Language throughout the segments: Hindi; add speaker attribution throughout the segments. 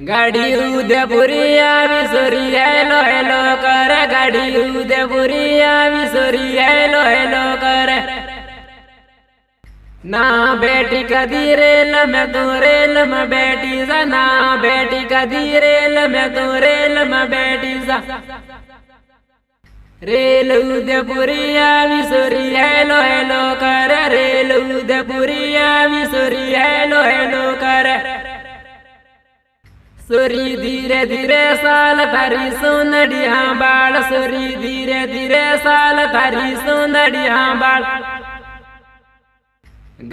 Speaker 1: गाड़ी उदयपुरी आवी सोरी हेलो हेलो कर गाड़ी उदयपुरी आवी सोरी हेलो हेलो कर ना बेटी कदी रेल में तू रेल में बेटी सा ना बेटी कदी रेल में तू रेल में बेटी सा रेल उदयपुरी आवी सोरी हेलो हेलो कर रेल उदयपुरी आवी सोरी हेलो हेलो कर सोरी धीरे धीरे साल थारी सुंदड़िया बाल सोरी धीरे धीरे साल थारी सुंदड़िया बाल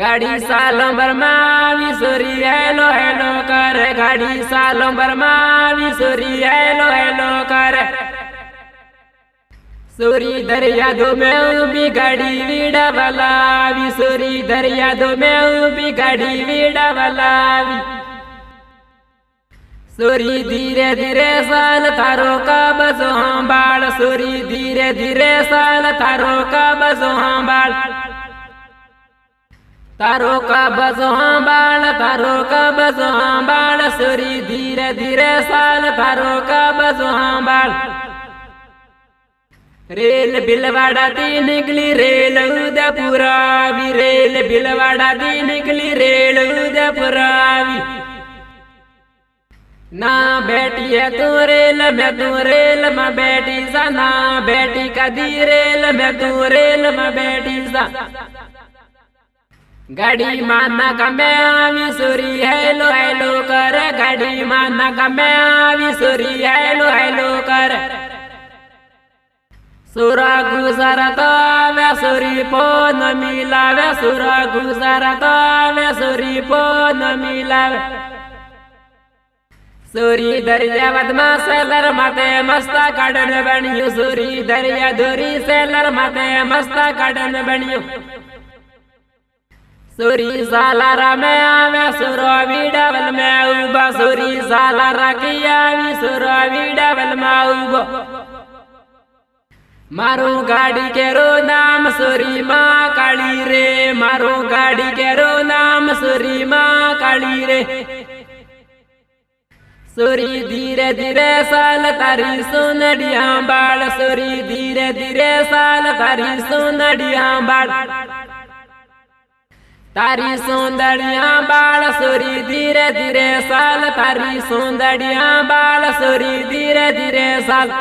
Speaker 1: गाड़ी साल बरमावी सोरी हेलो हेलो कर गाड़ी साल बरमावी सोरी हेलो हेलो कर सोरी दरिया दो में उबी गाड़ी वीड़ा वालावी सोरी दरिया दो में उबी गाड़ी वीड़ा वालावी सोरी धीरे धीरे साल थारो का बसो बाल सोरी धीरे धीरे साल थारो का बसो बाल तारो का बसो बाल तारो का बसो बाल सोरी धीरे धीरे साल थारो का बसो बाल रेल बिलवाड़ा दी निकली रेल उदयपुरावी रेल बिलवाड़ा दी निकली रेल उदयपुरावी ना बेटी है तू रेल में बेटी सा ना बेटी कदी रेल में तू रेल में बेटी सा गाड़ी माना का मैं आवी सोरी हेलो हेलो कर गाड़ी माना का मैं आवी सोरी हेलो हेलो कर सुरा गुजरा तो वे सोरी पो न मिलावे सुरा गुजरा तो वे सोरी पो न मिलावे सोरी दरिया बदमा सेलर माते मस्ता काडन बनियो सोरी दरिया धोरी सेलर माते मस्ता काडन बनियो सोरी सालारा में आवे सुरो वीडावल में उबा सोरी सालारा की आवी सुरो वीडावल में उबो मारो गाड़ी के रो नाम सोरी माँ काली रे मारो गाड़ी के रो नाम सोरी माँ काली रे सोरी धीरे धीरे साल तारी सुंदड़िया बाल सोरी धीरे धीरे साल तारी सुंदड़िया बाल तारी सुंदड़िया बाल सोरी धीरे धीरे साल तारी सुंदड़िया बाल सोरी धीरे धीरे साल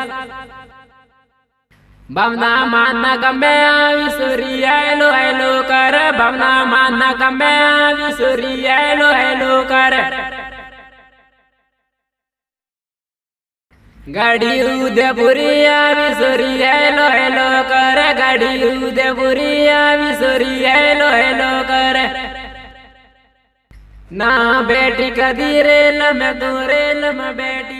Speaker 1: बमना माना गमे आवी सोरी हेलो हेलो कर बमना माना गमे आवी सोरी हेलो हेलो कर गाड़ी उदयपुरी आवी सोरी हेलो हेलो कर गाड़ी उदयपुरी आवी सोरी हेलो हेलो कर ना बेटी कदी रेल में तू रेल में बेटी